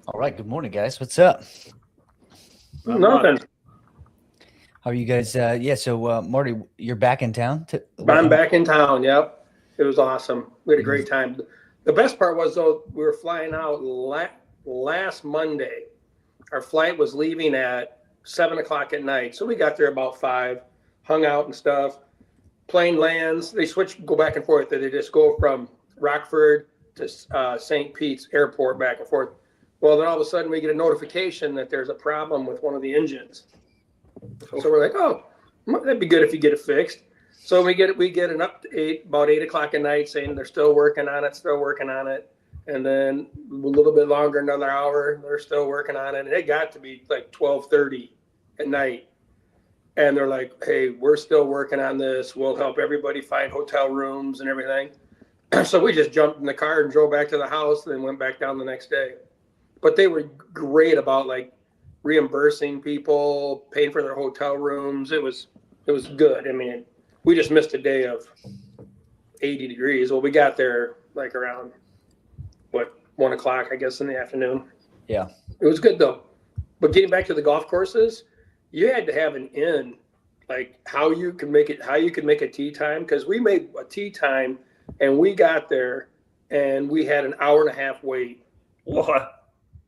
All right. Good morning, guys. What's up? Nothing. How are you guys? So Marty, you're back in town. I'm back in town. Yep. It was awesome. We had a great Mhm. time. The best part was, though, we were flying out last Monday. Our flight was leaving at 7 o'clock at night. So we got there about 5, hung out and stuff. Plane lands. They go back and forth. They just go from Rockford to St. Pete's Airport back and forth. Well, then all of a sudden we get a notification that there's a problem with one of the engines. So we're like, oh, that'd be good if you get it fixed. So we get an update about 8 o'clock at night saying they're still working on it. And then a little bit longer, another hour, they're still working on it. And it got to be like 12:30 at night. And they're like, hey, we're still working on this. We'll help everybody find hotel rooms and everything. So we just jumped in the car and drove back to the house and then went back down the next day. But they were great about like reimbursing people, paying for their hotel rooms. It was good. I mean, we just missed a day of 80 degrees. Well, we got there like around 1 o'clock, I guess, in the afternoon. Yeah. It was good though. But getting back to the golf courses, you had to have an in, like how you could make a tee time, because we made a tee time and we got there and we had an hour and a half wait. What?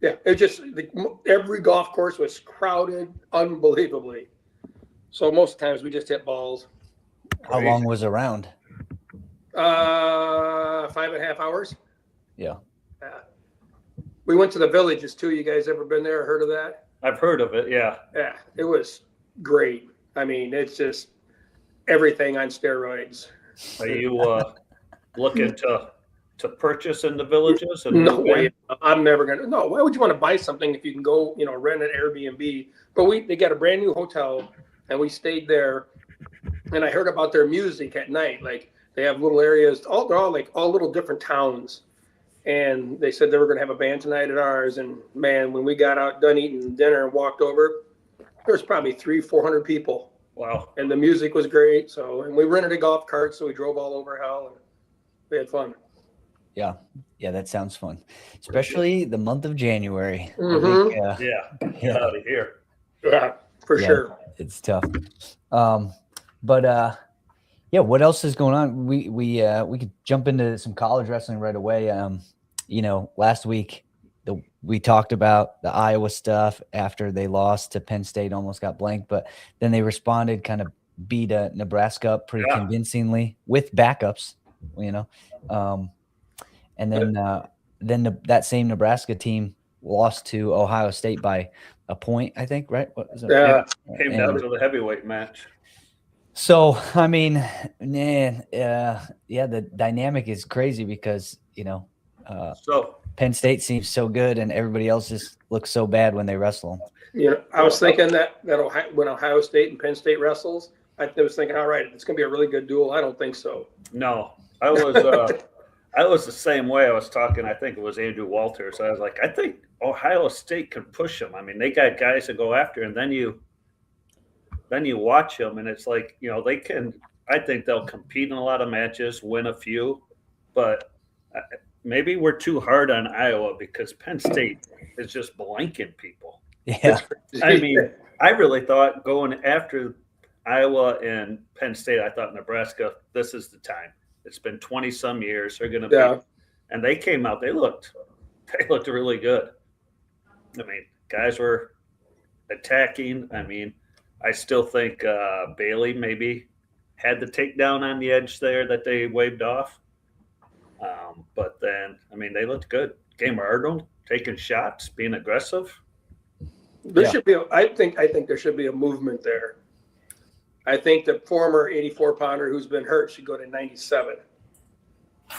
Yeah, it just every golf course was crowded unbelievably. So most times we just hit balls. How long was around? 5.5 hours. Yeah. We went to the Villages too. You guys ever been there or heard of that? I've heard of it. Yeah. Yeah, it was great. I mean, it's just everything on steroids. Are you looking to purchase in the Villages? And No way. I'm never gonna. No. Why would you want to buy something if you can go, rent an Airbnb? But they got a brand new hotel, and we stayed there. And I heard about their music at night. Like they have little areas. They're all like all little different towns. And they said they were going to have a band tonight at ours. And man, when we got out done eating dinner and walked over, there was probably 300-400 people. Wow. And the music was great. So, and we rented a golf cart, so we drove all over hell and we had fun. Yeah. Yeah. That sounds fun, especially the month of January. Mm-hmm. I think, Get out of here. Yeah, for sure. It's tough. What else is going on? We could jump into some college wrestling right away. Last week we talked about the Iowa stuff after they lost to Penn State, almost got blanked, but then they responded, kind of beat Nebraska up pretty convincingly with backups, and then that same Nebraska team lost to Ohio State by a point, I think, right? What was it? Yeah. Came down to the heavyweight match. So, I mean, the dynamic is crazy because, Penn State seems so good and everybody else just looks so bad when they wrestle. I was thinking that when Ohio State and Penn State wrestles, I was thinking, all right, it's going to be a really good duel. I don't think so. No, I was I was the same way. I was talking, I think it was Andrew Walters. I was like, I think Ohio State can push them. I mean, they got guys to go after, and then you watch them, and it's like, they can. I think they'll compete in a lot of matches, win a few, but maybe we're too hard on Iowa because Penn State is just blanking people. Yeah, I mean, I really thought going after Iowa and Penn State, I thought Nebraska, this is the time. It's been 20 some years. They're going to be, and they came out. They looked really good. I mean, guys were attacking. I mean, I still think Bailey maybe had the takedown on the edge there that they waved off. But then, I mean, they looked good. Game Arnold taking shots, being aggressive. There should be. I think there should be a movement there. I think the former 84-pounder who's been hurt should go to 97,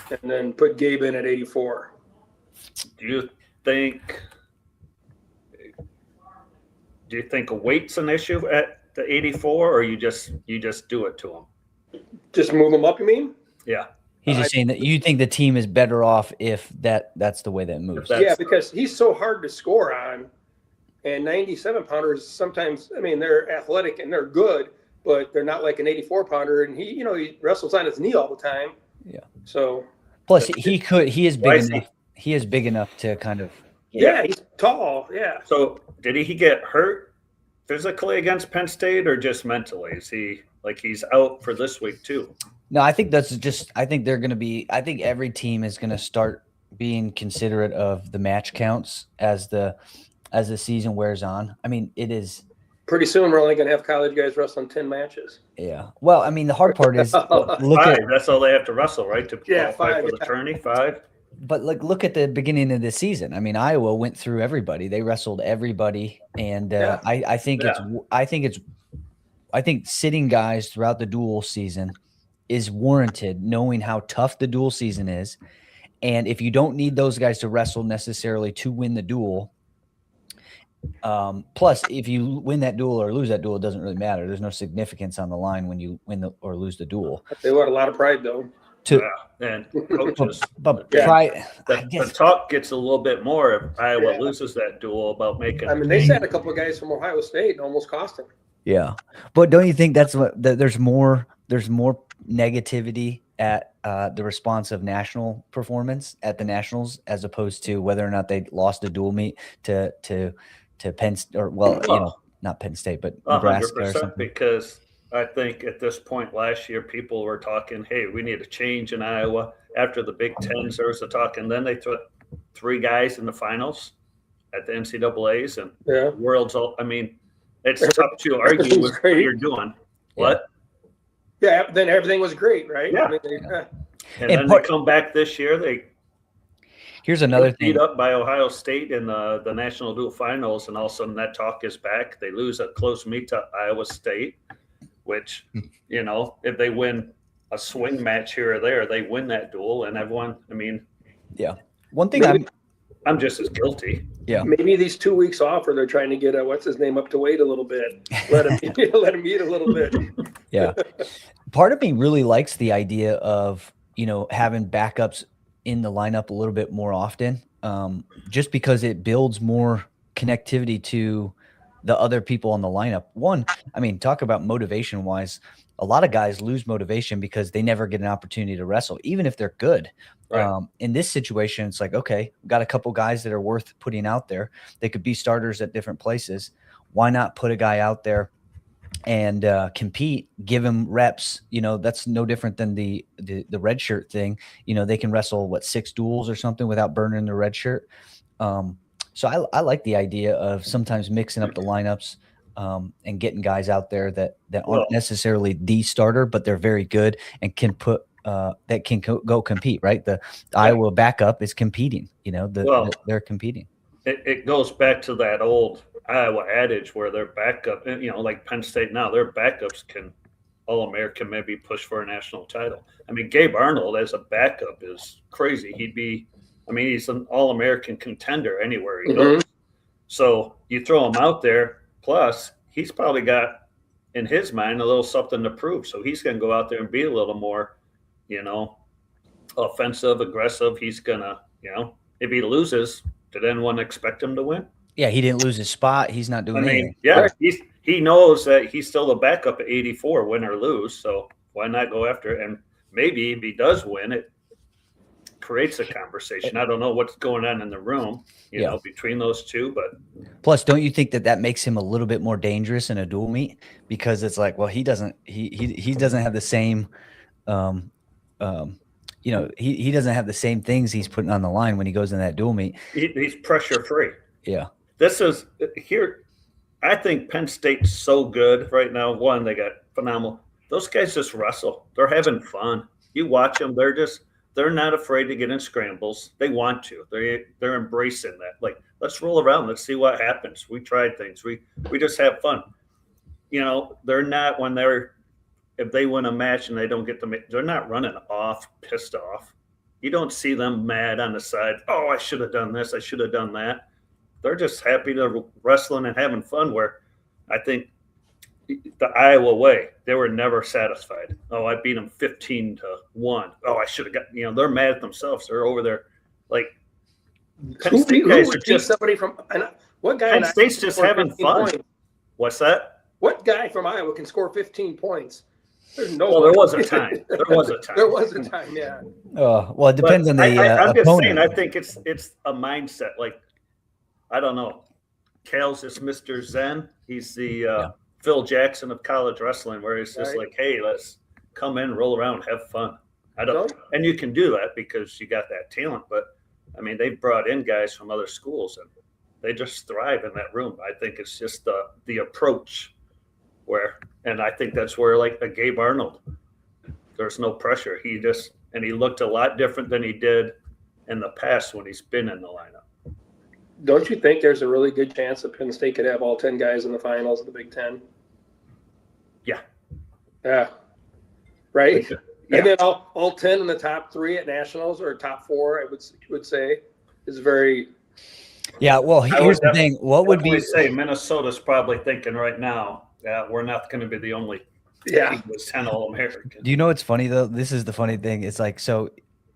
and then put Gabe in at 84. Do you think a weight's an issue at the 84, or you just do it to him? Just move him up, you mean? Yeah. He's just saying that you think the team is better off if that's the way that moves. Yeah, because he's so hard to score on, and 97-pounders sometimes. I mean, they're athletic and they're good, but they're not like an 84-pounder. And he wrestles on his knee all the time. Yeah. So plus he is big enough. He is big enough to kind of Yeah, he's tall. Yeah. So did he get hurt physically against Penn State or just mentally? Is he like he's out for this week too? No, I think I think they're going to be, I think every team is going to start being considerate of the match counts as the season wears on. I mean, it is. Pretty soon we're only going to have college guys wrestling 10 matches. Yeah. Well, I mean, the hard part is That's all they have to wrestle, right? To qualify for the tourney, 5. But look at the beginning of the season. I mean, Iowa went through everybody. They wrestled everybody, and I think sitting guys throughout the dual season is warranted, knowing how tough the dual season is, and if you don't need those guys to wrestle necessarily to win the dual. Plus, if you win that duel or lose that duel, it doesn't really matter. There's no significance on the line when you win or lose the duel. They want a lot of pride, though. And coaches, pride. The talk gets a little bit more if Iowa loses that duel about making. I mean, they sent a couple of guys from Ohio State and almost cost them. Yeah, but don't you think that's what there's more negativity at the response of national performance at the nationals as opposed to whether or not they lost a dual meet to Penn or not Penn State but Nebraska or something. Because I think at this point last year people were talking, hey, we need a change in Iowa. After the Big Ten, there was a talk, and then they threw 3 guys in the finals at the NCAAs and worlds. I mean, it's tough to argue with what you're doing. What? Yeah, then everything was great, right? Yeah. I mean, and then they come back this year. Here's another thing. Beat up by Ohio State in the national dual finals, and all of a sudden that talk is back. They lose a close meet to Iowa State, which, if they win a swing match here or there, they win that duel, and everyone. I mean, one thing I'm just as guilty. Yeah, maybe these 2 weeks off, or they're trying to get what's his name up to weight a little bit. Let him eat a little bit. Yeah, part of me really likes the idea of having backups in the lineup a little bit more often, just because it builds more connectivity to the other people on the lineup. One, I mean, talk about motivation wise. A lot of guys lose motivation because they never get an opportunity to wrestle, even if they're good. Right. In this situation, it's like, okay, we've got a couple guys that are worth putting out there. They could be starters at different places. Why not put a guy out there and compete, give him reps? That's no different than the red shirt thing. They can wrestle 6 duels or something without burning the red shirt. So I like the idea of sometimes mixing up the lineups and getting guys out there that aren't necessarily the starter, but they're very good and can go compete, right? The Iowa backup is competing, they're competing. It goes back to that old Iowa adage where their backup, like Penn State now, their backups can All-American maybe push for a national title. I mean, Gabe Arnold as a backup is crazy. He's an All-American contender anywhere he goes. So you throw him out there, plus he's probably got in his mind a little something to prove. So he's going to go out there and be a little more, offensive, aggressive. He's going to, if he loses, did anyone expect him to win? Yeah, he didn't lose his spot. He's not doing anything. Yeah, he knows that he's still the backup at 84, win or lose. So why not go after it? And maybe if he does win, it creates a conversation. I don't know what's going on in the room, between those two, but plus, don't you think that makes him a little bit more dangerous in a dual meet? Because it's like, well, he doesn't have the same, he doesn't have the same things he's putting on the line when he goes in that dual meet. He's pressure free. Yeah. This is here. I think Penn State's so good right now. One, they got phenomenal. Those guys just wrestle. They're having fun. You watch them. They're not afraid to get in scrambles. They want to. They're embracing that. Like, let's roll around. Let's see what happens. We tried things. We just have fun. They're not if they win a match and they don't get they're not running off, pissed off. You don't see them mad on the side. Oh, I should have done this. I should have done that. They're just happy to wrestling and having fun. Where I think the Iowa way, they were never satisfied. Oh, I beat them 15-1. Oh, I should have got. They're mad at themselves. They're over there, like Penn State guys are just somebody from what guy? Penn State's just having fun. Points? What's that? What guy from Iowa can score 15 points? There's no. Well, there was a time. There was a time. Yeah. Well, it depends on the. I'm just saying. I think it's a mindset. Like I don't know. Cal's is Mr. Zen. He's the Phil Jackson of college wrestling, where he's just like, hey, let's come in, roll around, have fun. And you can do that because you got that talent. But I mean, they've brought in guys from other schools, and they just thrive in that room. I think it's just the approach and I think that's where like a Gabe Arnold, there's no pressure. He looked a lot different than he did in the past when he's been in the lineup. Don't you think there's a really good chance that Penn State could have all 10 guys in the finals of the Big Ten? Yeah. Yeah. Right? Yeah. And then all 10 in the top 3 at nationals, or top 4, I would say, is very. Yeah. Well, here's the thing. What would be say Minnesota's probably thinking right now that we're not going to be the only team with 10 All-Americans. Do you know what's funny though? This is the funny thing. It's like, so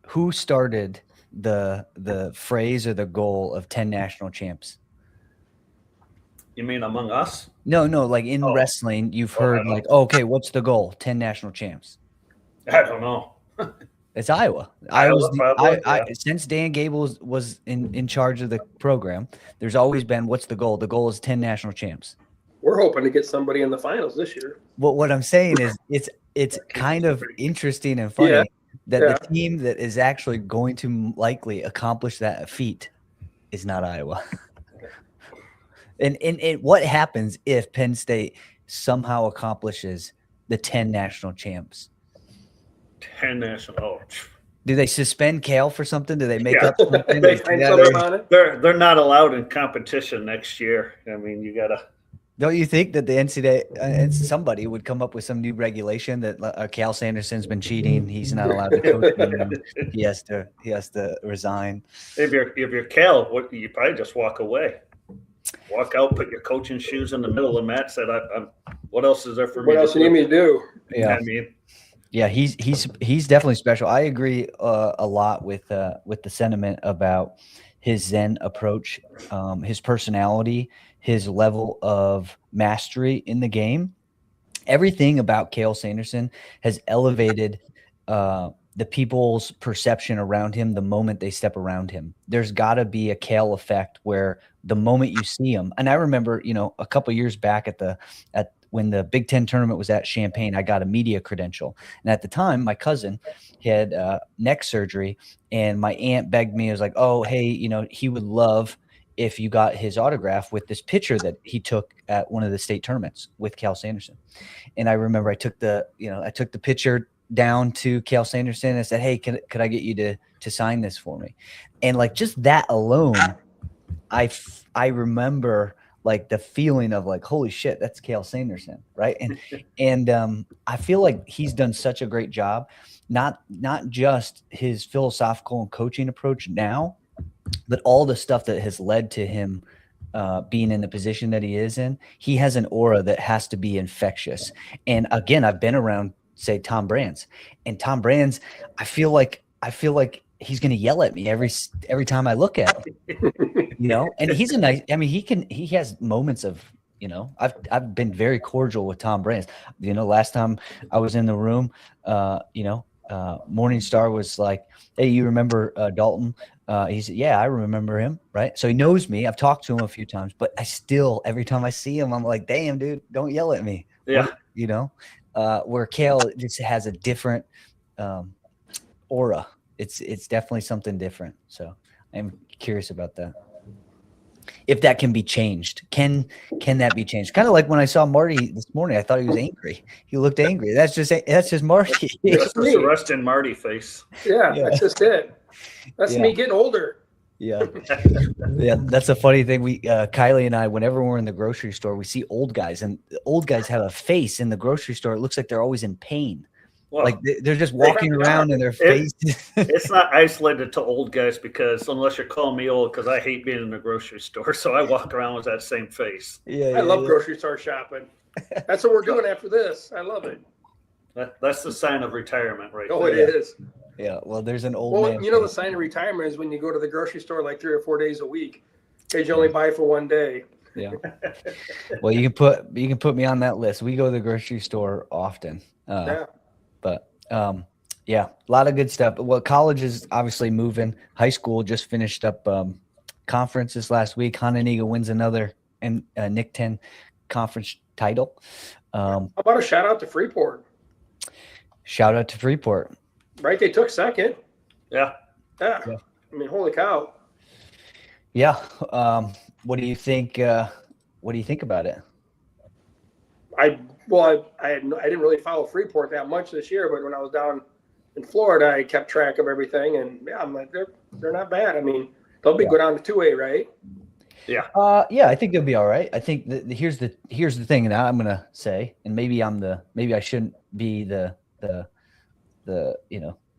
who started the phrase or the goal of 10 national champs? You mean among us? No, like in wrestling, you've heard like, okay, what's the goal? 10 national champs. I don't know. It's Iowa. Since Dan Gable was in charge of the program, there's always been, what's the goal? The goal is 10 national champs. We're hoping to get somebody in the finals this year. Well, what I'm saying is it's kind of interesting and funny that the team that is actually going to likely accomplish that feat is not Iowa. and what happens if Penn State somehow accomplishes the 10 national champs? 10 national. Do they suspend Cale for something? Do they make up something? They're not allowed in competition next year. I mean, you gotta. Don't you think that the NCAA somebody would come up with some new regulation that Cal Sanderson's been cheating? He's not allowed to coach anymore. He has to resign. If you're Cal, you probably just walk away, walk out, put your coaching shoes in the middle of the mat. Said, "What else is there for me? What else do you need me to do?" Yeah, I mean, yeah, he's definitely special. I agree a lot with the sentiment about his Zen approach, his personality, his level of mastery in the game. Everything about Cale Sanderson has elevated the people's perception around him the moment they step around him. There's got to be a Cale effect where the moment you see him, and I remember, a couple years back when the Big Ten tournament was at Champaign, I got a media credential. And at the time, my cousin had neck surgery, and my aunt begged me. I was like, oh, hey, he would love if you got his autograph with this picture that he took at one of the state tournaments with Cale Sanderson. And I remember I took the picture down to Cale Sanderson and I said, hey, could I get you to sign this for me? And like, just that alone, I remember like the feeling of like, holy shit, that's Cale Sanderson. Right. And I feel like he's done such a great job, not just his philosophical and coaching approach now, but all the stuff that has led to him being in the position that he is in. He has an aura that has to be infectious. And again, I've been around, say, Tom Brands, and Tom Brands, I feel like he's going to yell at me every time I look at him, and he's a nice, he has moments of, I've been very cordial with Tom Brands. Last time I was in the room, Morning Star was like, hey, you remember Dalton? He said, yeah, I remember him. Right. So he knows me. I've talked to him a few times, but I still, every time I see him, I'm like, damn, dude, don't yell at me. Yeah. Where Cale just has a different aura. It's definitely something different. So I'm curious about that. If that can be changed, can that be changed? Kind of like when I saw Marty this morning, I thought he was angry. He looked angry. That's just Marty. That's the rust in Marty face. Yeah, that's just it. That's me getting older. Yeah. Yeah. That's a funny thing. We, Kylie and I, whenever we're in the grocery store, we see old guys, and the old guys have a face in the grocery store. It looks like they're always in pain. Well, like they're just walking around in their face. It's not isolated to old guys, because unless you're calling me old, because I hate being in the grocery store. So I walk around with that same face. Yeah. I love grocery store shopping. That's what we're doing after this. I love it. That's the sign of retirement, right? Oh, it is. Yeah, well, there's an old man. The sign of retirement is when you go to the grocery store like 3 or 4 days a week, because you only buy for one day. Yeah. Well, you can put me on that list. We go to the grocery store often. But yeah, a lot of good stuff. Well, college is obviously moving. High school just finished up conference this last week. Hononegah wins another and Nick 10 conference title. How about a shout out to Freeport? Shout out to Freeport. Right, they took second. Yeah. I mean, holy cow. Yeah. What do you think? What do you think about it? I didn't really follow Freeport that much this year, but when I was down in Florida, I kept track of everything, and yeah, I'm like, they're not bad. I mean, they'll be go down to 2A, right? Yeah. Yeah, I think they'll be all right. I think here's the thing that I'm gonna say, and maybe I shouldn't be the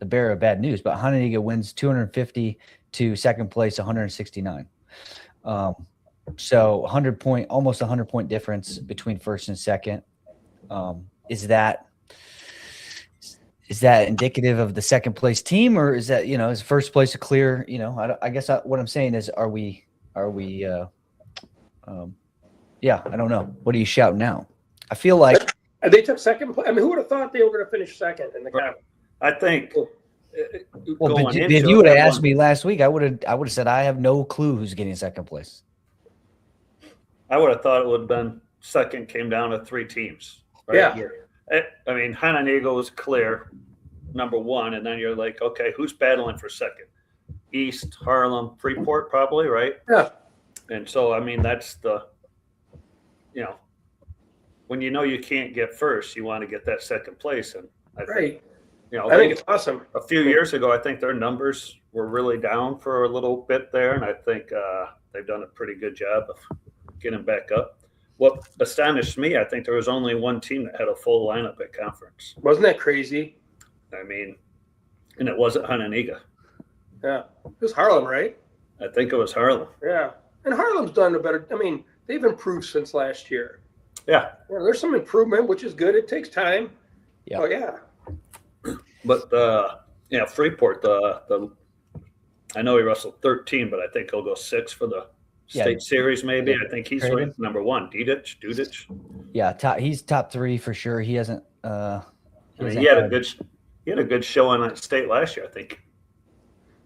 bearer of bad news, but Hononegah wins 250 to second place 169. So almost 100-point difference between first and second. Is that indicative of the second place team, or is that, is first place a clear, I guess what I'm saying is, are we yeah, I don't know. What are you shouting now? I feel like they took second place. I mean, who would have thought they were going to finish second in the conference? I think. Well, but if you would have asked me last week, I would have said I have no clue who's getting second place. I would have thought it would have been second, came down to 3 teams. Right? Yeah. I mean, Hononegah was clear, number 1, and then you're like, okay, who's battling for second? East, Harlem, Freeport, probably, right? Yeah. And so, I mean, that's the, when you can't get first, you want to get that second place. And I think, I think it's awesome. A few years ago, I think their numbers were really down for a little bit there, and I think they've done a pretty good job of getting back up. What astonished me, I think there was only one team that had a full lineup at conference. Wasn't that crazy? I mean, and it wasn't Hononegah. Yeah. It was Harlem, right? I think it was Harlem. Yeah. And Harlem's done a better, I mean, they've improved since last year. Yeah. There's some improvement, which is good. It takes time. Yeah. Oh, yeah. But Freeport, I know he wrestled 13, but I think he'll go 6 for the state series. Maybe I think he's ranked number 1. Dudich. Yeah, he's top 3 for sure. He hasn't. He had a good showing at state last year. I think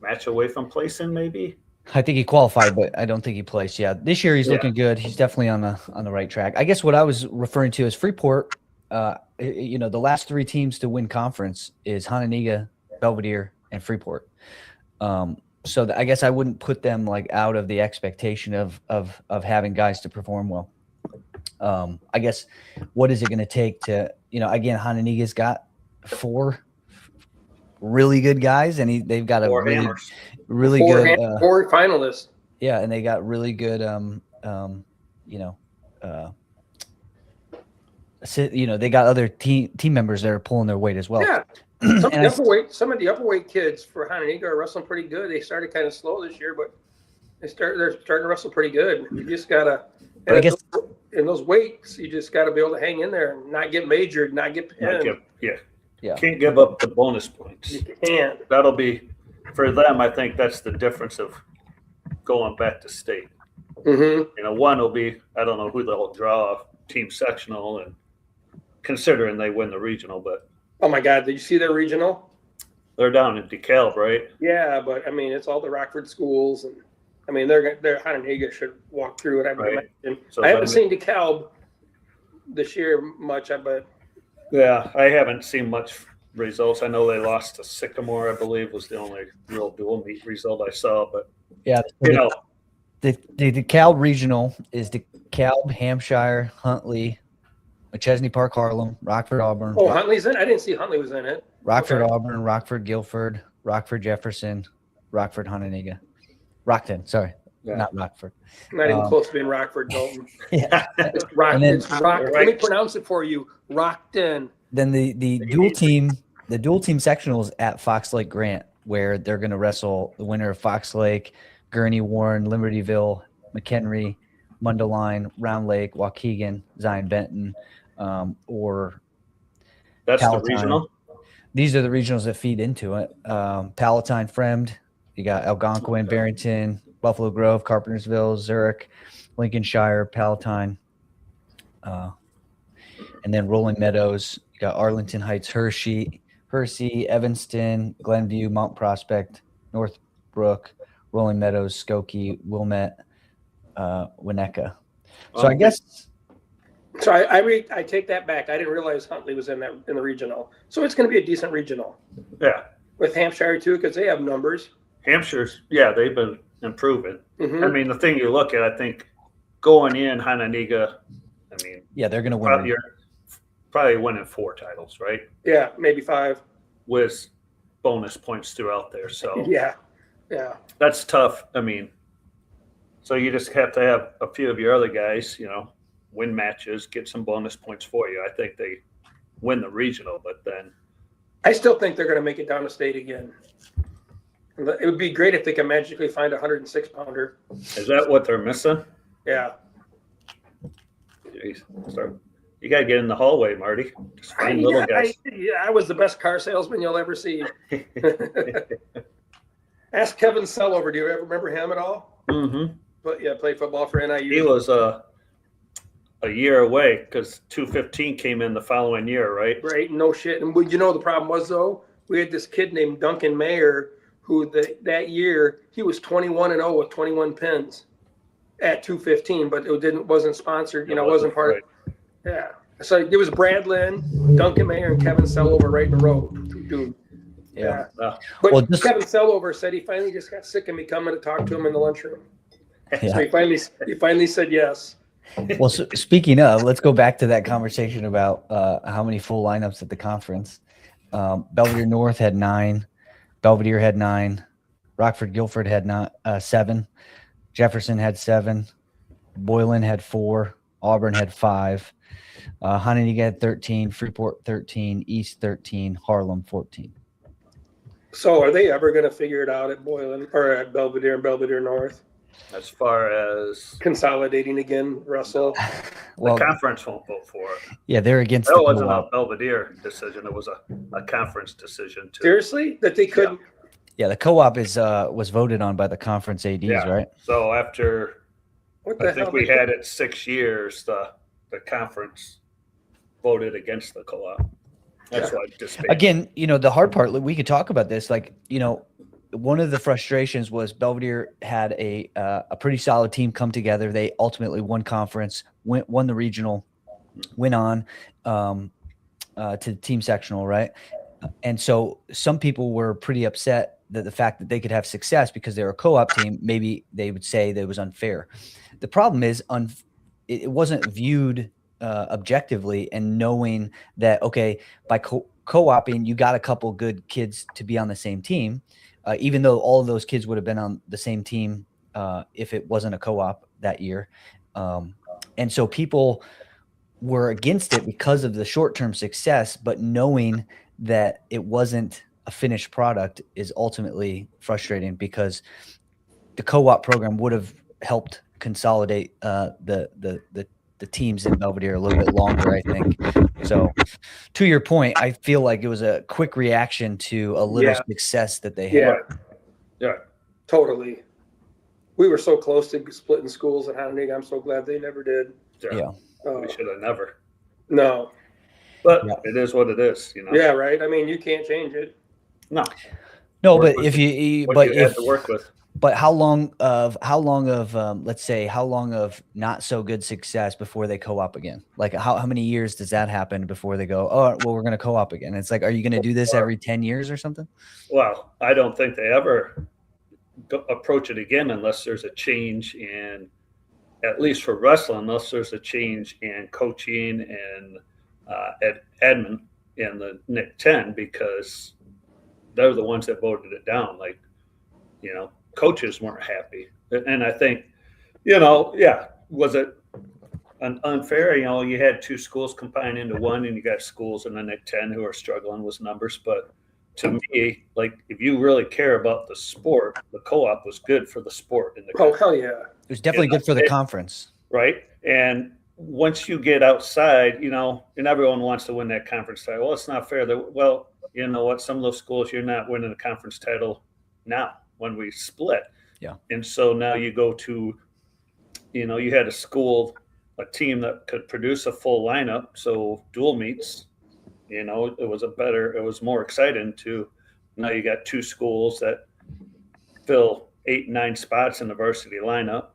match away from placing, maybe. I think he qualified, but I don't think he placed. Yeah, this year he's looking good. He's definitely on the right track. I guess what I was referring to is Freeport. The last 3 teams to win conference is Hononegah, Belvedere, and Freeport. So I guess I wouldn't put them like out of the expectation of having guys to perform well. I guess what is it going to take to, again, Hononegah's got 4 really good guys, and they've got four good 4 finalists. Yeah, and they got really good they got other team members that are pulling their weight as well. Yeah. Some of the upperweight kids for Hononegah are wrestling pretty good. They started kind of slow this year, but they're starting to wrestle pretty good. You just gotta, I guess, in those weights, you just gotta be able to hang in there and not get majored, not get pinned. Yeah. Can't give up the bonus points. You can't. That'll be for them. I think that's the difference of going back to state. Mm-hmm. One will be, I don't know who they'll draw team sectional, and considering they win the regional, but oh my God, did you see their regional? They're down in DeKalb, right? Yeah, but I mean, it's all the Rockford schools, and I mean, their Hononegah should walk through it. I would imagine. So I haven't seen DeKalb this year much, but yeah, I haven't seen much results. I know they lost to Sycamore, I believe, was the only real dual meet result I saw. But yeah, the DeKalb regional is DeKalb, Hampshire, Huntley, McChesney Park, Harlem, Rockford, Auburn. Oh, Huntley's in? I didn't see Huntley was in it. Rockford, Auburn, Rockford, Guilford, Rockford, Jefferson, Rockford, Hononegah. Rockton, sorry. Yeah. Not Rockford. Not even close to being Rockford, Dalton. Yeah. It's Rockton. Let me pronounce it for you. Rockton. Then the dual team sectional is at Fox Lake Grant, where they're going to wrestle the winner of Fox Lake, Gurney, Warren, Libertyville, McHenry, Mundelein, Round Lake, Waukegan, Zion Benton, or that's Palatine. The regional. These are the regionals that feed into it. Palatine, Fremd. You got Algonquin, Barrington, Buffalo Grove, Carpentersville, Zurich, Lincolnshire, Palatine, and then Rolling Meadows. You got Arlington Heights, Hershey, Evanston, Glenview, Mount Prospect, Northbrook, Rolling Meadows, Skokie, Wilmette, Winnetka. So Oh, I guess So I take that back. I didn't realize Huntley was in the regional. So it's going to be a decent regional yeah. with Hampshire too, because they have numbers. Hampshire's, yeah, they've been improving. Mm-hmm. I mean, the thing you look at, I think going in Hananiga, I mean, yeah, they're going to win. you're probably winning 4 titles, right? Yeah, maybe 5. With bonus points throughout there. So Yeah. that's tough. I mean, so you just have to have a few of your other guys, win matches, get some bonus points for you. I think they win the regional, but then I still think they're going to make it down to state again. It would be great if they could magically find a 106-pounder. is that what they're missing? Yeah. Jeez. So you got to get in the hallway, Marty. Just find little guys. I was the best car salesman you'll ever see. Ask Kevin Sellover. Do you ever remember him at all? Mm-hmm. But yeah, played football for NIU. He was a year away because 215 came in the following year, right? Right, no shit. And the problem was, though, we had this kid named Duncan Mayer who that year, he was 21-0 with 21 pins at 215, but it wasn't sponsored, wasn't part of. Yeah. So it was Brad Lynn, Duncan Mayer, and Kevin Sellover right in a row. Dude. Yeah. But Well, Kevin Sellover said he finally just got sick of me coming to talk to him in the lunchroom. Yeah. So he finally said yes. Well, so speaking of, let's go back to that conversation about how many full lineups at the conference. Belvedere North had 9, Belvedere had 9, Rockford Guilford had 7, Jefferson had 7, Boylan had 4, Auburn had 5, Hononegah had 13, Freeport 13, East 13, Harlem 14. So are they ever going to figure it out at Boylan or at Belvedere and Belvedere North? As far as Consolidating again, Russell. Well, the conference won't vote for it. yeah, they're against That the wasn't co-op. a Belvedere decision. It was a conference decision too. Seriously? That they couldn't? Yeah, the co-op was voted on by the conference ADs, Yeah. right? So after What the I think hell? we had it 6 years, the conference voted against the co-op. That's why it disbanded. Again, the hard part, we could talk about this. One of the frustrations was Belvedere had a pretty solid team come together. They ultimately won conference, won the regional, went on to the team sectional, right? And so some people were pretty upset that the fact that they could have success because they were a co-op team, maybe they would say that it was unfair. The problem is it wasn't viewed objectively, and knowing that, okay, by co-oping, you got a couple good kids to be on the same team, even though all of those kids would have been on the same team if it wasn't a co-op that year. And so people were against it because of the short-term success, but knowing that it wasn't a finished product is ultimately frustrating, because the co-op program would have helped consolidate the teams in Belvedere a little bit longer, I think. So to your point, I feel like it was a quick reaction to a little success that they had. Yeah. Totally. We were so close to splitting schools at Hononegah. I'm so glad they never did. Yeah. We should have never. No. But it is what it is, Yeah, right. I mean, you can't change it. No. No, Work but with if you, what but you had if, to work with. but how long of let's say how long of not so good success before they co-op again? Like how many years does that happen before they go, oh, well, we're going to co-op again? It's like, are you going to do this every 10 years or something? Well, I don't think they ever approach it again unless there's a change in, at least for wrestling, unless there's a change in coaching and admin in the Nick 10, because they're the ones that voted it down. Like, coaches weren't happy. And I think, was it unfair? You had 2 schools combined into one, and you got schools in the Nick 10 who are struggling with numbers. But to me, like, if you really care about the sport, the co-op was good for the sport. Oh, hell yeah. It was definitely good for the conference. Right. And once you get outside, and everyone wants to win that conference title. Well, it's not fair. Well, you know what? Some of those schools, you're not winning a conference title now when we split. Yeah. And so now you go to, you had a team that could produce a full lineup. So dual meets, it was more exciting to, now you got 2 schools that fill 8, 9 spots in the varsity lineup.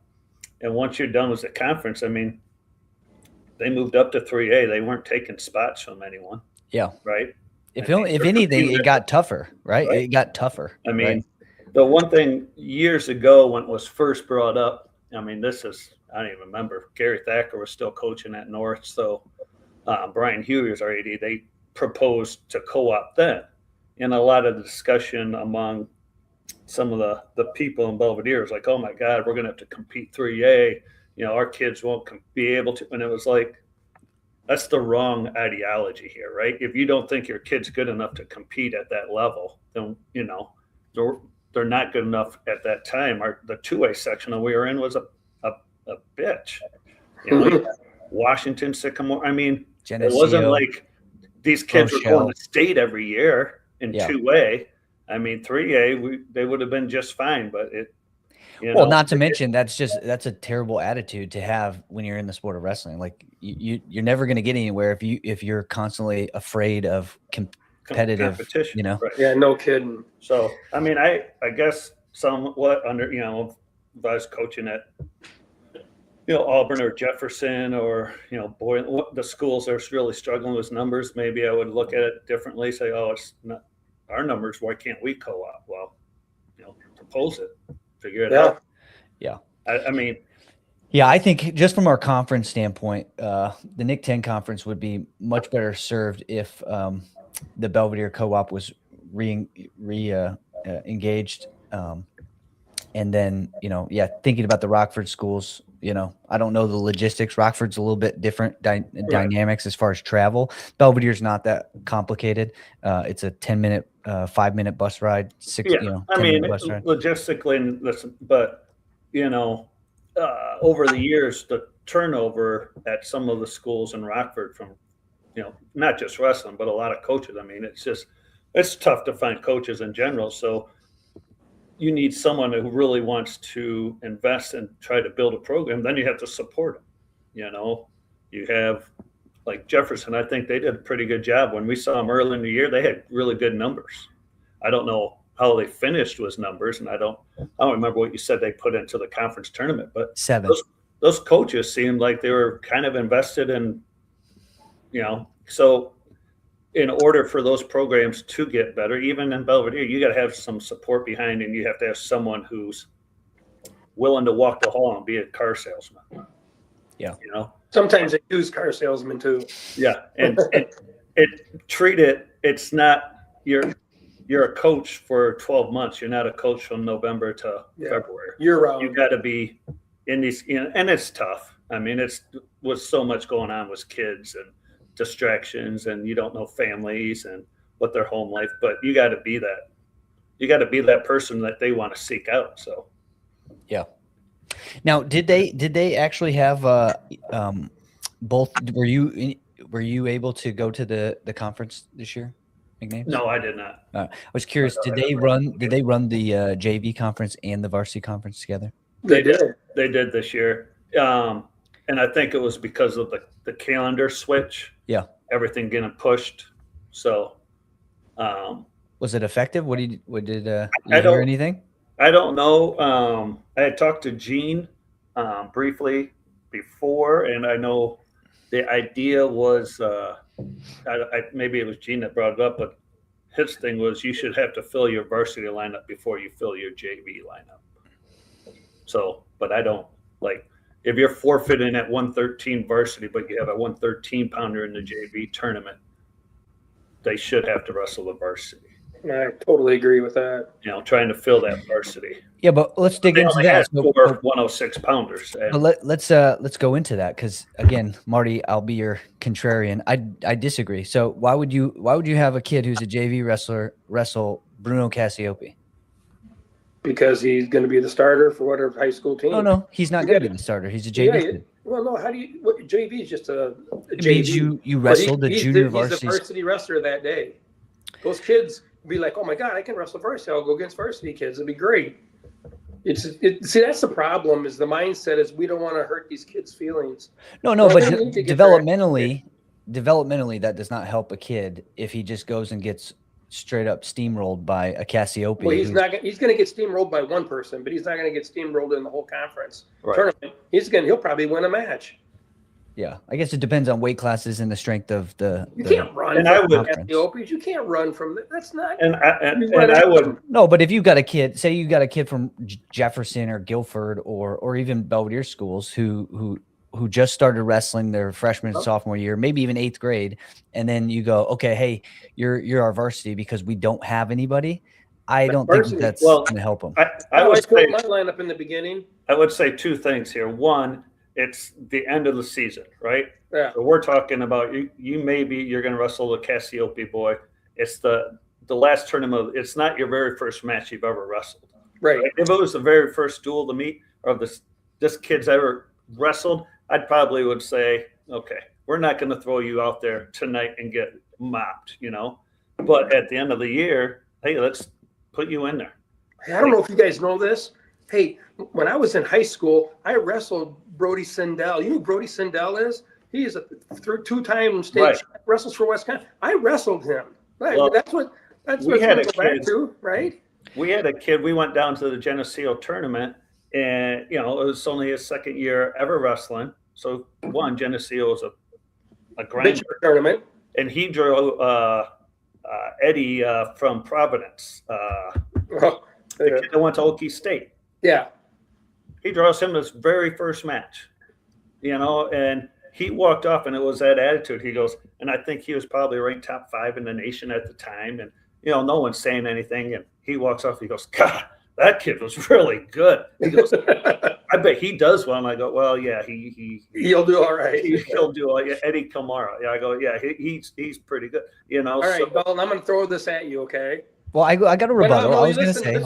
And once you're done with the conference, I mean, they moved up to 3A. They weren't taking spots from anyone. Yeah. Right. If anything, it got tougher, right? Right. It got tougher. I mean, right? The one thing years ago when it was first brought up, I mean, I don't even remember. Gary Thacker was still coaching at North. So Brian Huey was our AD. They proposed to co-op then. And a lot of the discussion among some of the people in Belvedere was like, oh my God, we're going to have to compete 3A. Our kids won't be able to. And it was like, that's the wrong ideology here, right? If you don't think your kid's good enough to compete at that level, then, they're not good enough at that time. The 2A section that we were in was a bitch. Washington, Sycamore. I mean, Geneseo, it wasn't like these kids were going to state every year in 2A. I mean, 3A, they would have been just fine, but not to mention that's a terrible attitude to have when you're in the sport of wrestling. Like you're never going to get anywhere if you're constantly afraid of competitive competition. Right. Yeah, no kidding. So, I mean, I guess somewhat under, if I was coaching at, Auburn or Jefferson or, the schools that are really struggling with numbers, maybe I would look at it differently, say, oh, it's not our numbers. Why can't we co-op? Well, propose it, figure it out. Yeah. I mean, yeah, I think just from our conference standpoint, the Nick 10 conference would be much better served if the Belvedere co-op was engaged. And then, thinking about the Rockford schools, I don't know the logistics. Rockford's a little bit different dynamics as far as travel. Belvedere's not that complicated. It's a 10-minute, 5-minute bus ride, I mean, bus ride. Logistically, but, over the years, the turnover at some of the schools in Rockford from, not just wrestling, but a lot of coaches. I mean, it's tough to find coaches in general. So you need someone who really wants to invest and try to build a program. Then you have to support them. You have like Jefferson. I think they did a pretty good job. When we saw them early in the year, they had really good numbers. I don't know how they finished with numbers, and I don't remember what you said they put into the conference tournament, but 7. Those coaches seemed like they were kind of invested in, so in order for those programs to get better, even in Belvedere, you got to have some support behind, and you have to have someone who's willing to walk the hall and be a car salesman. Yeah. Sometimes they use car salesmen too. Yeah. And it's not, you're a coach for 12 months. You're not a coach from November to February. Year round. You got to be in these, and it's tough. I mean, it's with so much going on with kids and distractions, and you don't know families and what their home life, but you got to be that. You got to be that person that they want to seek out. So, yeah. Now, did they actually have both? Were you able to go to the conference this year, McNames? No, I did not. I was curious. Did they run the JV conference and the varsity conference together? They did. They did this year, and I think it was because of the calendar switch. Yeah, everything getting pushed. So, was it effective? What did you hear anything? I don't know. I had talked to Gene briefly before, and I know the idea was maybe it was Gene that brought it up, but his thing was you should have to fill your varsity lineup before you fill your JV lineup. So, but I don't if you're forfeiting at 113 varsity, but you have a 113 pounder in the JV tournament, they should have to wrestle the varsity. I totally agree with that. Trying to fill that varsity. Yeah, but let's dig into that. 4 106 pounders. But let's go into that, because again, Marty, I'll be your contrarian. I disagree. So why would you have a kid who's a JV wrestler wrestle Bruno Cassiope? Because he's going to be the starter for whatever high school team. No, he's not going to be the starter. He's a JV kid. Well, no. How do you? JV is just a it JV. Means you wrestled the junior varsity. He's the varsity wrestler that day. Those kids be like, "Oh my God, I can wrestle varsity. I'll go against varsity kids. It'd be great." See, that's the problem. Is the mindset is we don't want to hurt these kids' feelings. No, but developmentally, that does not help a kid if he just goes and gets straight up steamrolled by a Cassiope. Well, he's going to get steamrolled by one person, but he's not going to get steamrolled in the whole conference tournament. He'll probably win a match. Yeah, I guess it depends on weight classes and the strength of the. You can't run. And I would. Casiopes, you can't run from. That's not. And I would. No, but if you got a kid, say you got a kid from Jefferson or Guilford or even Belvedere schools who just started wrestling their freshman and sophomore year, maybe even 8th grade, and then you go, okay, hey, you're our varsity because we don't have anybody. I don't think that's going to help them. I would say my lineup in the beginning. I would say 2 things here. One, it's the end of the season, right? Yeah. So we're talking about you're going to wrestle the Cassiope boy. It's the last tournament. It's not your very first match you've ever wrestled. Right. If it was the very first duel to meet or this kid's ever wrestled, I'd probably would say, okay, we're not going to throw you out there tonight and get mopped, But at the end of the year, hey, let's put you in there. Hey, I don't know if you guys know this. Hey, when I was in high school, I wrestled Brody Sindel. You know who Brody Sindel is? He is a 2-time state wrestles for Wisconsin. I wrestled him. Right. Well, that's what we had a kid too, right? We had a kid. We went down to the Geneseo tournament, and it was only his 2nd year ever wrestling. So Geneseo is a grand tournament, and he drove Eddie from Providence, the kid that went to Okie State. Yeah. He draws him his very first match, and he walked off and it was that attitude. He goes, and I think he was probably ranked top 5 in the nation at the time. And, no one's saying anything. And he walks off, he goes, God, that kid was really good. He goes, I bet he does well. And I go, well, yeah, he'll do all right. He'll do all right. Eddie Kamara. Yeah, I go, yeah, he's pretty good. All right, Dalton, I'm going to throw this at you, okay? Well, I got a rebuttal. I was going to say,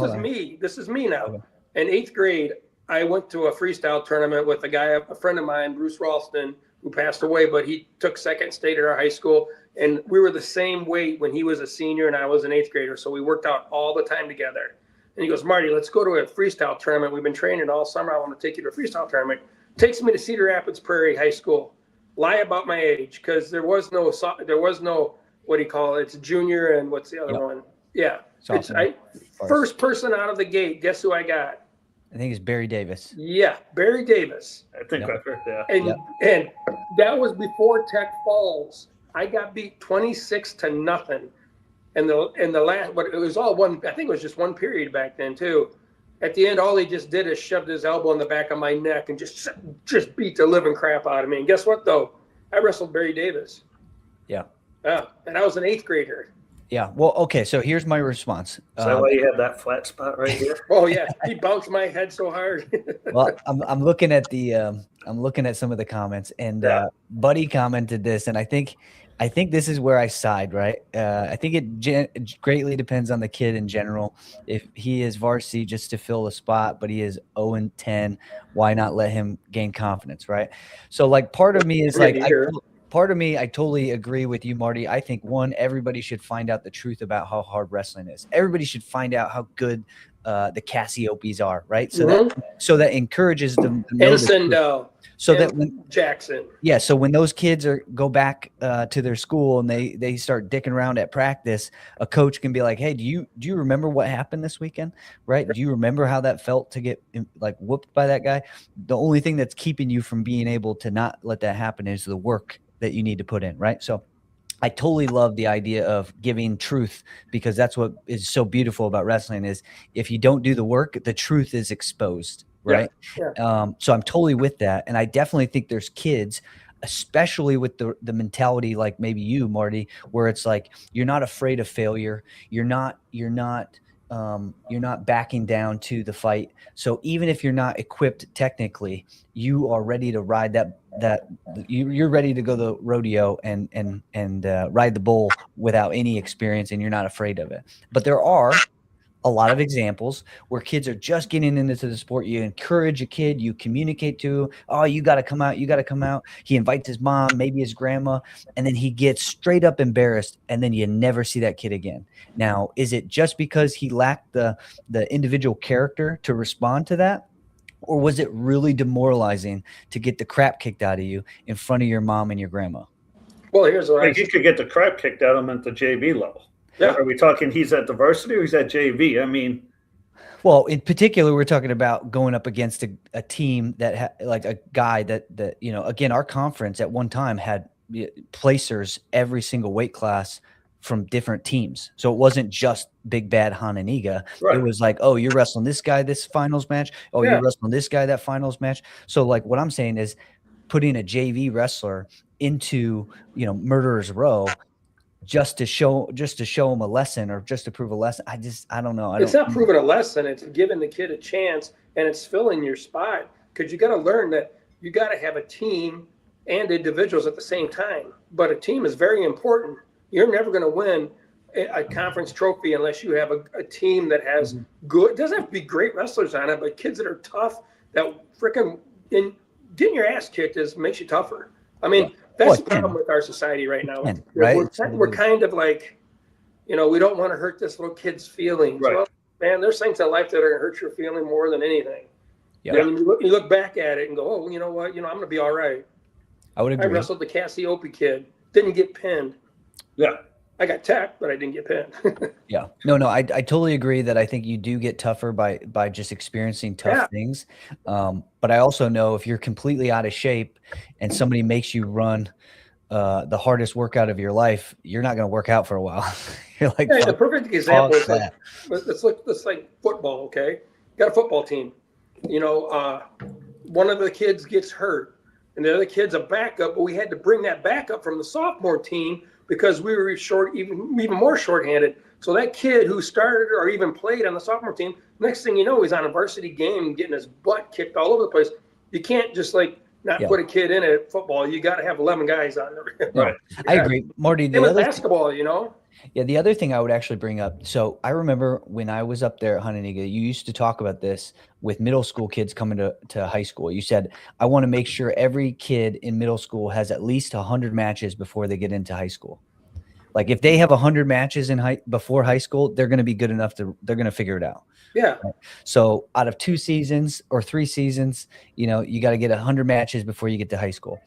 this is me now. Okay. In 8th grade, I went to a freestyle tournament with a friend of mine, Bruce Ralston, who passed away, but he took 2nd state at our high school. And we were the same weight when he was a senior and I was an 8th grader. So we worked out all the time together. And he goes, Marty, let's go to a freestyle tournament. We've been training all summer. I want to take you to a freestyle tournament. Takes me to Cedar Rapids Prairie High School. Lie about my age because there was no, what do you call it? It's junior and what's the other one? Yeah. First person out of the gate. Guess who I got? I think it's Barry Davis. Yeah, Barry Davis. I think I heard that. And that was before Tech Falls. I got beat 26-0. And the last, but it was all one. I think it was just one period back then too. At the end, all he just did is shoved his elbow in the back of my neck and just beat the living crap out of me. And guess what though? I wrestled Barry Davis. Yeah. And I was an 8th grader. Yeah. Well, okay. So here's my response. Is that why you have that flat spot right here? Oh yeah, he bounced my head so hard. Well, I'm looking at some of the comments, and Buddy commented this, and I think this is where I side. Right. I think it greatly depends on the kid in general. If he is varsity just to fill a spot, but he is 0-10, why not let him gain confidence? Right. So like part of me is like. Part of me, I totally agree with you, Marty. I think, one, everybody should find out the truth about how hard wrestling is. Everybody should find out how good the Cassiopes are, right? So that encourages them to know and Sindel. So that when Jackson. Yeah, so when those kids go back to their school and they start dicking around at practice, a coach can be like, "Hey, do you remember what happened this weekend? Right? Do you remember how that felt to get like whooped by that guy? The only thing that's keeping you from being able to not let that happen is the work that you need to put in, right?" So I totally love the idea of giving truth, because that's what is so beautiful about wrestling is if you don't do the work, the truth is exposed, right? Yeah. So I'm totally with that. And I definitely think there's kids, especially with the mentality like maybe you, Marty, where it's like you're not afraid of failure. You're not backing down to the fight. So even if you're not equipped technically, you are ready to ride you're ready to go the rodeo and ride the bull without any experience, and you're not afraid of it. But there are a lot of examples where kids are just getting into the sport. You encourage a kid, you communicate to, oh, you got to come out. You got to come out. He invites his mom, maybe his grandma, and then he gets straight up embarrassed. And then you never see that kid again. Now, is it just because he lacked the individual character to respond to that? Or was it really demoralizing to get the crap kicked out of you in front of your mom and your grandma? Well, here's what you could get the crap kicked out of him at the JV level. Yeah. Are we talking he's at the varsity or he's at JV? I mean, well, in particular, we're talking about going up against a team that like a guy that again, our conference at one time had placers every single weight class from different teams. So it wasn't just big bad Hananiga. right. It was like, oh, you're wrestling this guy this finals match. Oh, Yeah. you're wrestling this guy that finals match. So like what I'm saying is putting a JV wrestler into, Murderer's Row just to show them a lesson or just to prove a lesson. I don't know. It's not proving a lesson. It's giving the kid a chance, and it's filling your spot, because you got to learn that you got to have a team and individuals at the same time. But a team is very important. You're never going to win a conference trophy unless you have a team that has good. It doesn't have to be great wrestlers on it, but kids that are tough. That freaking getting your ass kicked makes you tougher. I mean, that's the problem with our society right now. Right? We're kind of like, we don't want to hurt this little kid's feelings. Right. Well, man, there's things in life that are going to hurt your feeling more than anything. Yeah. And you look back at it and go, oh, you know what? I'm going to be all right. I would agree. I wrestled the Cassiope kid, didn't get pinned. Yeah. I got tapped, but I didn't get pinned. Yeah. No, I totally agree that I think you do get tougher by just experiencing tough things. But I also know if you're completely out of shape and somebody makes you run the hardest workout of your life, you're not going to work out for a while. You're like, the perfect example is let's like football. Okay. Got a football team, one of the kids gets hurt and the other kid's a backup, but we had to bring that backup from the sophomore team because we were even more shorthanded. So that kid who started or even played on the sophomore team, next thing you know, he's on a varsity game getting his butt kicked all over the place. You can't just put a kid in at football. You got to have 11 guys on there. Right. I agree, Marty. Same with basketball, Yeah, the other thing I would actually bring up. So I remember when I was up there at Hananiga, you used to talk about this with middle school kids coming to high school. You said, I want to make sure every kid in middle school has at least 100 matches before they get into high school. Like if they have 100 matches before high school, they're going to be good enough they're going to figure it out. Yeah. Right? So out of 2 seasons or 3 seasons, you got to get 100 matches before you get to high school.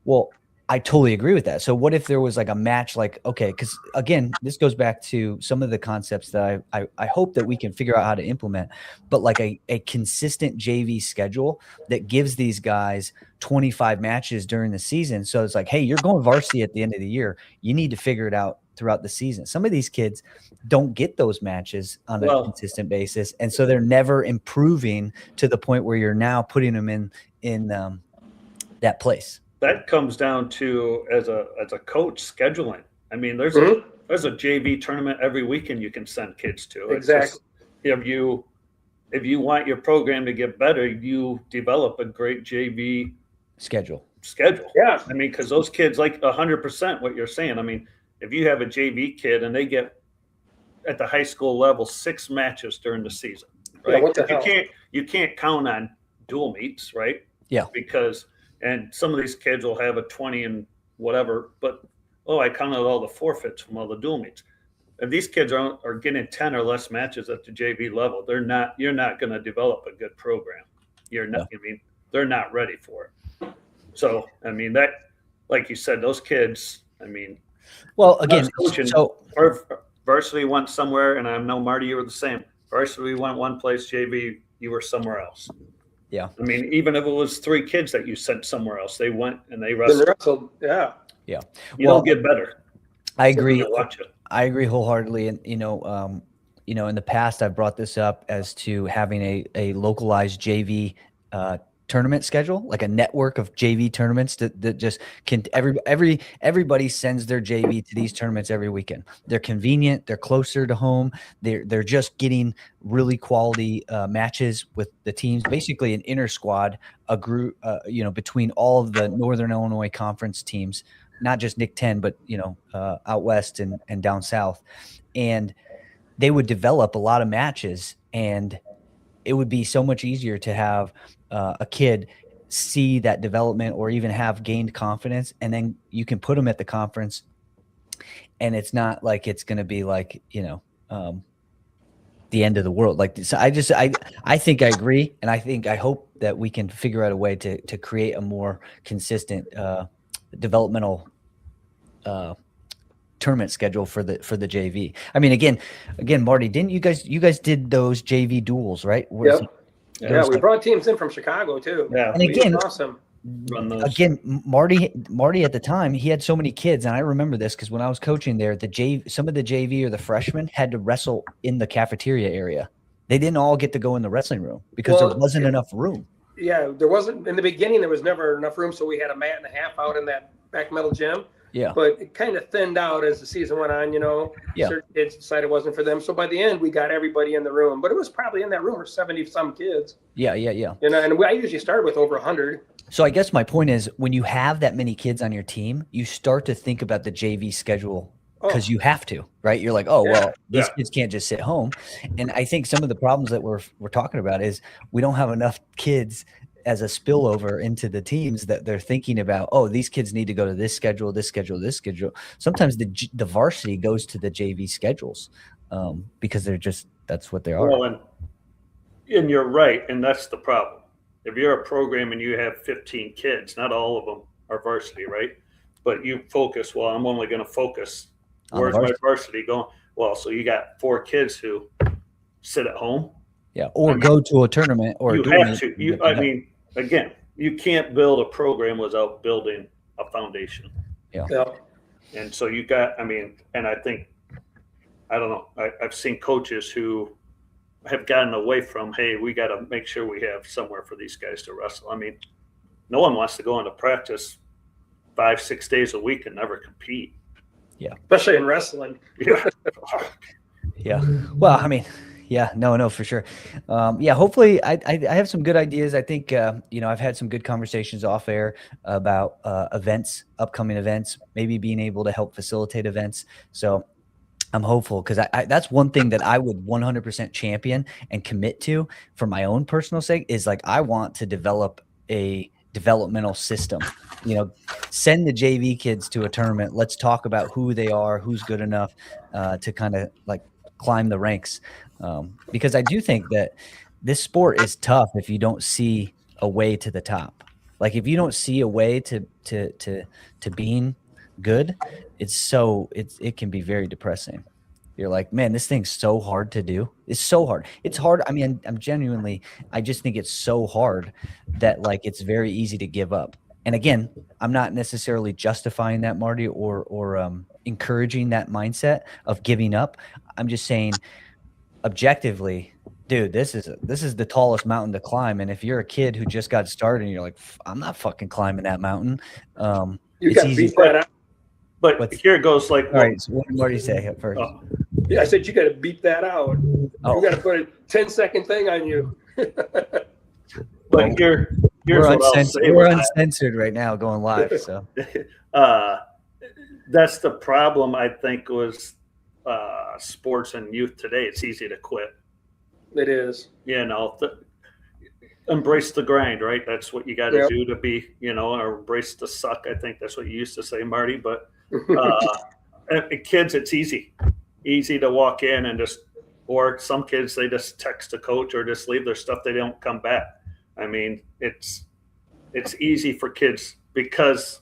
Well, I totally agree with that. So what if there was like a match, okay, because again, this goes back to some of the concepts that I hope that we can figure out how to implement, but like a consistent JV schedule that gives these guys 25 matches during the season. So it's like, hey, you're going varsity at the end of the year. You need to figure it out throughout the season. Some of these kids don't get those matches on a consistent basis. And so they're never improving to the point where you're now putting them in that place. That comes down to as a coach scheduling. I mean, there's a JV tournament every weekend you can send kids to. Exactly. If you want your program to get better, you develop a great JV schedule. Yeah. I mean, because those kids, like 100% what you're saying. I mean, if you have a JV kid and they get at the high school level 6 matches during the season, right? Yeah, what the hell? You can't count on dual meets, right? Yeah. And some of these kids will have a 20 and whatever, but I counted all the forfeits from all the dual meets. If these kids are getting 10 or less matches at the JV level, you're not going to develop a good program. You're not. I mean, they're not ready for it. So I mean that, like you said, those kids. I mean, well, again, varsity went somewhere, and I know Marty, you were the same. Varsity went one place, JV you were somewhere else. Yeah. I mean, even if it was 3 kids that you sent somewhere else, they went and they wrestled. Yeah. Yeah. You don't get better. I agree. Watch it. I agree wholeheartedly. And, in the past, I've brought this up as to having a localized JV tournament schedule, like a network of JV tournaments that just can everybody sends their JV to these tournaments every weekend. They're convenient. They're closer to home. They're just getting really quality matches with the teams, basically an inter squad, a group, between all of the Northern Illinois Conference teams, not just Nick 10, but, out West and down South. And they would develop a lot of matches, and it would be so much easier to have a kid see that development or even have gained confidence, and then you can put them at the conference, and it's not like it's going to be like, the end of the world. Like, so I think I agree. And I hope that we can figure out a way to create a more consistent developmental tournament schedule for the JV. I mean, again, Marty, didn't you guys did those JV duels, right? Yep. Yeah, we brought teams in from Chicago too. Yeah. And again, awesome. Again, Marty at the time, he had so many kids, and I remember this because when I was coaching there, some of the JV or the freshmen had to wrestle in the cafeteria area. They didn't all get to go in the wrestling room because there wasn't enough room. Yeah, there wasn't in the beginning. There was never enough room, so we had a mat and a half out in that back metal gym. Yeah, but it kind of thinned out as the season went on. Certain kids decided it wasn't for them. So by the end, we got everybody in the room. But it was probably in that room were 70 some kids. Yeah. And I usually started with over 100. So I guess my point is, when you have that many kids on your team, you start to think about the JV schedule because you have to, right? You're like, these kids can't just sit home. And I think some of the problems that we're talking about is we don't have enough kids as a spillover into the teams that they're thinking about, these kids need to go to this schedule, this schedule, this schedule. Sometimes the varsity goes to the JV schedules because that's what they are. Well, and you're right. And that's the problem. If you're a program and you have 15 kids, not all of them are varsity, right? But you focus, I'm only going to focus. Where's my varsity going? Well, so you got 4 kids who sit at home. Yeah. Or go to a tournament or you have to. Again, you can't build a program without building a foundation. Yeah. And so you got, and I think, I don't know, I've seen coaches who have gotten away from, hey, we got to make sure we have somewhere for these guys to wrestle. No one wants to go into practice 5-6 days a week and never compete. Yeah. Especially in wrestling. Yeah. Yeah. Well, no, for sure. Hopefully I have some good ideas. I think, I've had some good conversations off air about events, upcoming events, maybe being able to help facilitate events. So I'm hopeful because that's one thing that I would 100% champion and commit to for my own personal sake is I want to develop a developmental system, send the JV kids to a tournament. Let's talk about who they are, who's good enough to kind of climb the ranks. Because I do think that this sport is tough if you don't see a way to the top. If you don't see a way to being good, it can be very depressing. You're like, man, this thing's so hard to do. It's so hard. It's hard. I just think it's so hard that it's very easy to give up. And again, I'm not necessarily justifying that, Marty, or encouraging that mindset of giving up. I'm just saying, objectively, dude, this is the tallest mountain to climb. And if you're a kid who just got started and you're like, I'm not fucking climbing that mountain. You got to beat that out. But here it goes. All right. So what did Marty say at first? Yeah, I said you got to beat that out. You got to put a 10-second thing on you. But here's what I'll say. We're uncensored right now, going live. So that's the problem. I think was sports and youth today. It's easy to quit. It is. Embrace the grind, right? That's what you got to do to be, or embrace the suck. I think that's what you used to say, Marty. But kids, it's easy to walk in and or some kids, they just text a coach or just leave their stuff. They don't come back. It's easy for kids because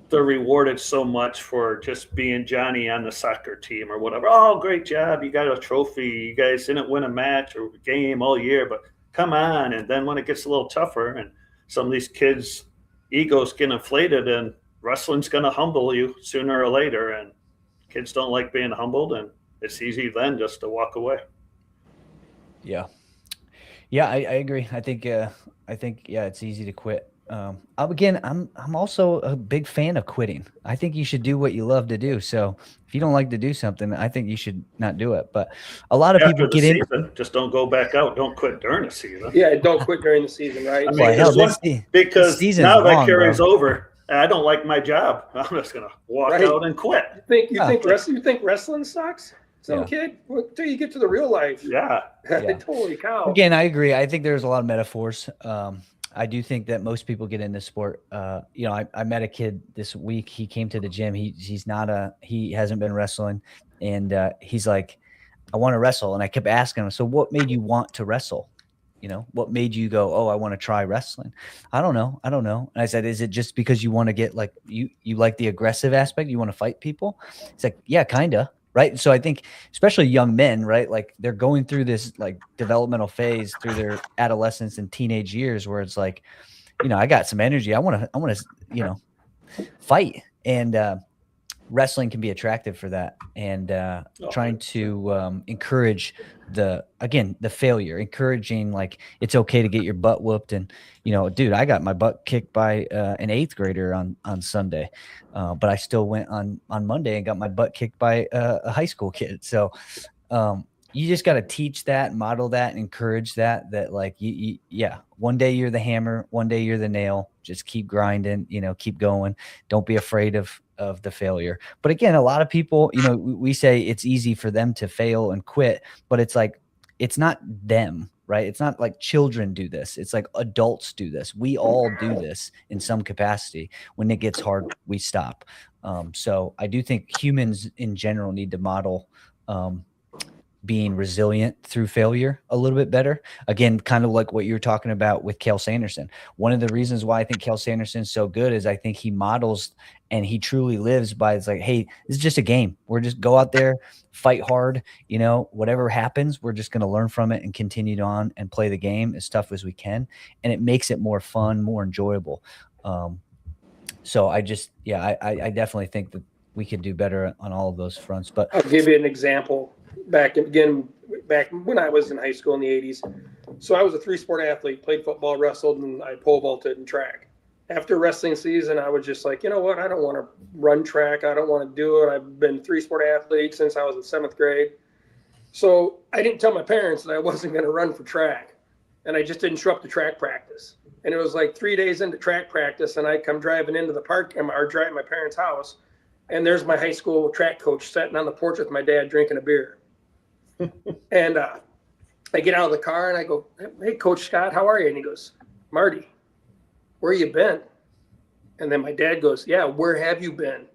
they're rewarded so much for just being Johnny on the soccer team or whatever. Oh, great job. You got a trophy. You guys didn't win a match or a game all year, but come on. And then when it gets a little tougher and some of these kids' egos get inflated and wrestling's going to humble you sooner or later. And kids don't like being humbled. And it's easy then just to walk away. Yeah. Yeah, I agree. I think, it's easy to quit. Again, I'm also a big fan of quitting. I think you should do what you love to do. So if you don't like to do something, I think you should not do it. But a lot of people get in. Just don't go back out. Don't quit during the season. Yeah, don't quit during the season, right? Because now that carries over. I don't like my job. I'm just gonna walk out and quit. You think wrestling sucks? Kid, until you get to the real life. Yeah. Holy cow. Again, I agree. I think there's a lot of metaphors. I do think that most people get into sport. I met a kid this week. He came to the gym. He hasn't been wrestling. And he's like, I want to wrestle. And I kept asking him, so what made you want to wrestle? what made you go, oh, I want to try wrestling? I don't know. And I said, is it just because you want to get like, you like the aggressive aspect? You want to fight people? It's like, yeah, kind of. Right. So I think especially young men, right? Like they're going through this like developmental phase through their adolescence and teenage years where it's like, I got some energy. I want to, fight. And, wrestling can be attractive for that. And, trying to, encourage the failure, encouraging like, it's okay to get your butt whooped. And, dude, I got my butt kicked by, an 8th grader on Sunday. But I still went on Monday and got my butt kicked by a high school kid. So, you just got to teach that, model that, and encourage that like, one day you're the hammer, one day you're the nail, just keep grinding, keep going. Don't be afraid of the failure. But again, a lot of people, we say it's easy for them to fail and quit, but it's like, it's not them, right? It's not like children do this. It's like adults do this. We all do this in some capacity. When it gets hard, we stop. So I do think humans in general need to model, being resilient through failure a little bit better. Again, kind of like what you were talking about with Cale Sanderson. One of the reasons why I think Cale Sanderson is so good is I think he models and he truly lives by, it's like, hey, this is just a game. We're just go out there, fight hard, whatever happens, we're just going to learn from it and continue on and play the game as tough as we can. And it makes it more fun, more enjoyable. So I definitely think that we could do better on all of those fronts. But I'll give you an example. Back when I was in high school in the 80s. So I was a 3-sport athlete, played football, wrestled, and I pole vaulted and track. After wrestling season, I was just like, you know what? I don't want to run track. I don't want to do it. I've been a 3-sport athlete since I was in 7th grade. So I didn't tell my parents that I wasn't going to run for track. And I just didn't show up to track practice. And it was like 3 days into track practice, and I come driving into the park or drive my parents' house. And there's my high school track coach sitting on the porch with my dad drinking a beer. And I get out of the car and I go, hey, Coach Scott, how are you? And he goes, Marty, where you been? And then my dad goes, yeah, where have you been?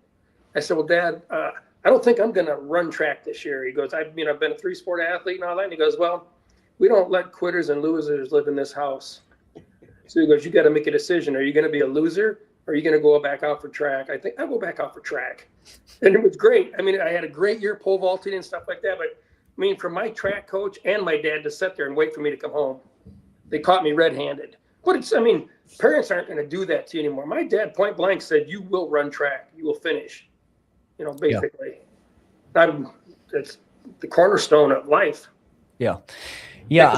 I said, well, Dad, I don't think I'm going to run track this year. He goes, I've been a 3-sport athlete and all that. And he goes, well, we don't let quitters and losers live in this house. So he goes, you got to make a decision. Are you going to be a loser? Or are you going to go back out for track? I think I'll go back out for track. And it was great. I mean, I had a great year pole vaulting and stuff like that, but for my track coach and my dad to sit there and wait for me to come home, they caught me red-handed. But parents aren't going to do that to you anymore. My dad point blank said, you will run track. You will finish, basically. Yeah. It's the cornerstone of life. Yeah. Yeah.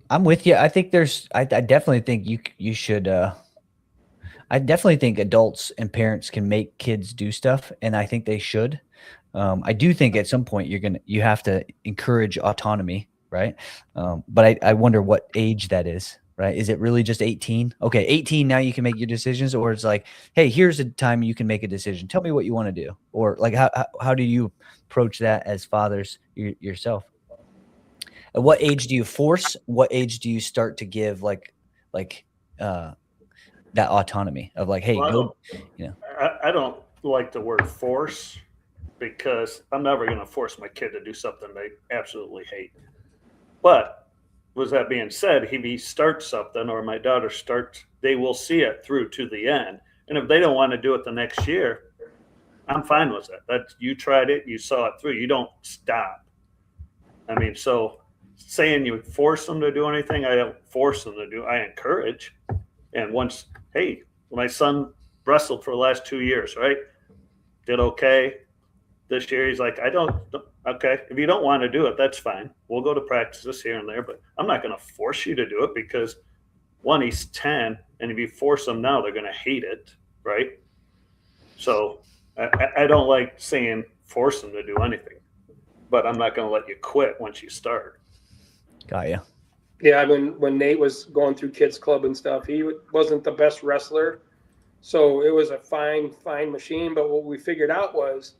I'm with you. I think I definitely think you should, I definitely think adults and parents can make kids do stuff, and I think they should. I do think at some point you have to encourage autonomy, right? But I wonder what age that is, right? Is it really just 18? Okay, 18, now you can make your decisions, or it's like, hey, here's a time you can make a decision. Tell me what you want to do. Or like, how do you approach that as fathers yourself? At what age do you force? What age do you start to give like that autonomy of like, hey, go, I don't like the word force, because I'm never going to force my kid to do something they absolutely hate. But with that being said, if he starts something or my daughter starts, they will see it through to the end. And if they don't want to do it the next year, I'm fine with it. You tried it, you saw it through. You don't stop. So saying you force them to do anything, I don't force them to do. I encourage. And once, hey, my son wrestled for the last 2 years, right? Did okay. This year, he's like, okay, if you don't want to do it, that's fine. We'll go to practices here and there, but I'm not going to force you to do it, because one, he's 10, and if you force them now, they're going to hate it, right? So I don't like saying force them to do anything, but I'm not going to let you quit once you start. Got you. Yeah, when Nate was going through kids club and stuff, he wasn't the best wrestler, so it was a fine machine. But what we figured out was,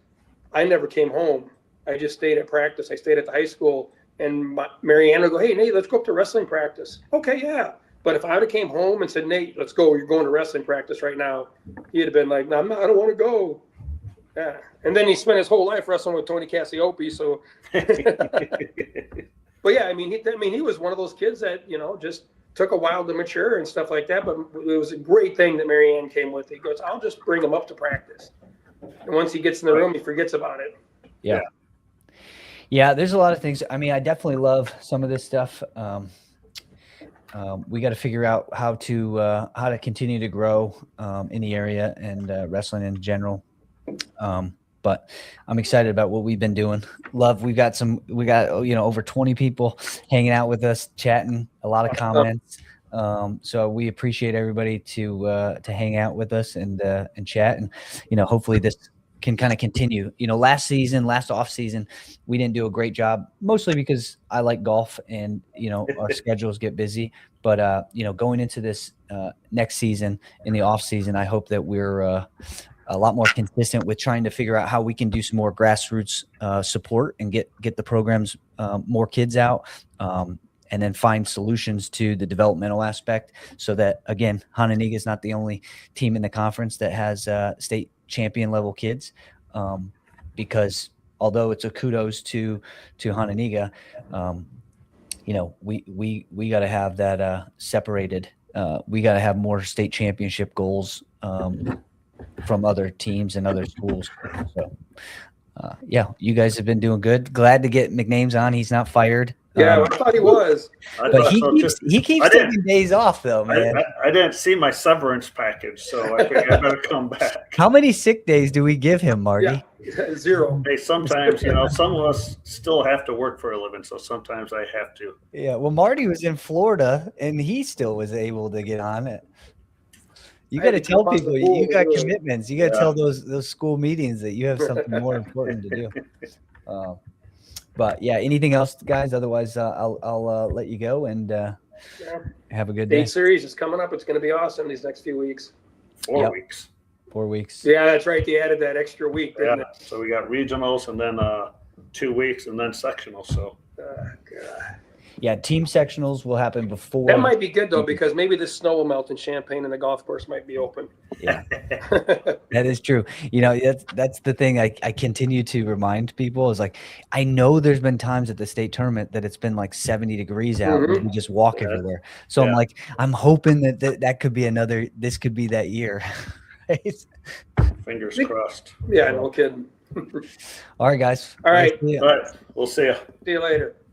I never came home. I just stayed at practice. I stayed at the high school, and Marianne would go, hey, Nate, let's go up to wrestling practice. Okay, yeah. But if I would have came home and said, Nate, let's go, you're going to wrestling practice right now, he'd have been like, no, I don't want to go. Yeah. And then he spent his whole life wrestling with Tony Cassiope. So But yeah, I mean, he was one of those kids that, just took a while to mature and stuff like that. But it was a great thing that Marianne came with. He goes, I'll just bring him up to practice. And once he gets in the room, he forgets about it. Yeah. Yeah, there's a lot of things. I mean, I definitely love some of this stuff. We got to figure out how to continue to grow in the area and wrestling in general. But I'm excited about what we've been doing. We got over 20 people hanging out with us, chatting, a lot of comments. So we appreciate everybody to hang out with us and chat, and hopefully this can kind of continue. Last off season, we didn't do a great job, mostly because I like golf and our schedules get busy. But going into this next season, in the off season, I hope that we're a lot more consistent with trying to figure out how we can do some more grassroots support and get the programs more kids out, and then find solutions to the developmental aspect, so that, again, Hononegah is not the only team in the conference that has state champion level kids, because although it's a kudos to Hononegah, we got to have that separated. We got to have more state championship goals from other teams and other schools. So, you guys have been doing good. Glad to get McNames on. He's not fired. Yeah, I thought he was. But he keeps taking days off, though, man. I didn't see my severance package, so I think I better come back. How many sick days do we give him, Marty? Yeah, 0. Hey, sometimes, some of us still have to work for a living, so sometimes I have to. Yeah, well, Marty was in Florida, and he still was able to get on it. You got to tell people you got commitments. You got to tell those school meetings that you have something more important to do. But yeah, anything else, guys? Otherwise, I'll let you go and have a good day. State series is coming up. It's going to be awesome these next few weeks. 4 weeks. 4 weeks. Yeah, that's right. They added that extra week. Didn't they? So we got regionals and then 2 weeks and then sectionals. So. God. Yeah, team sectionals will happen before. That might be good, though, because maybe the snow will melt in Champaign and the golf course might be open. Yeah, that is true. That's the thing I continue to remind people is, like, I know there's been times at the state tournament that it's been like 70 degrees out and we just walk everywhere. So I'm hoping that could be this could be that year. Right? Fingers crossed. Yeah, no kidding. All right, guys. All right. All right. We'll see you. See you later.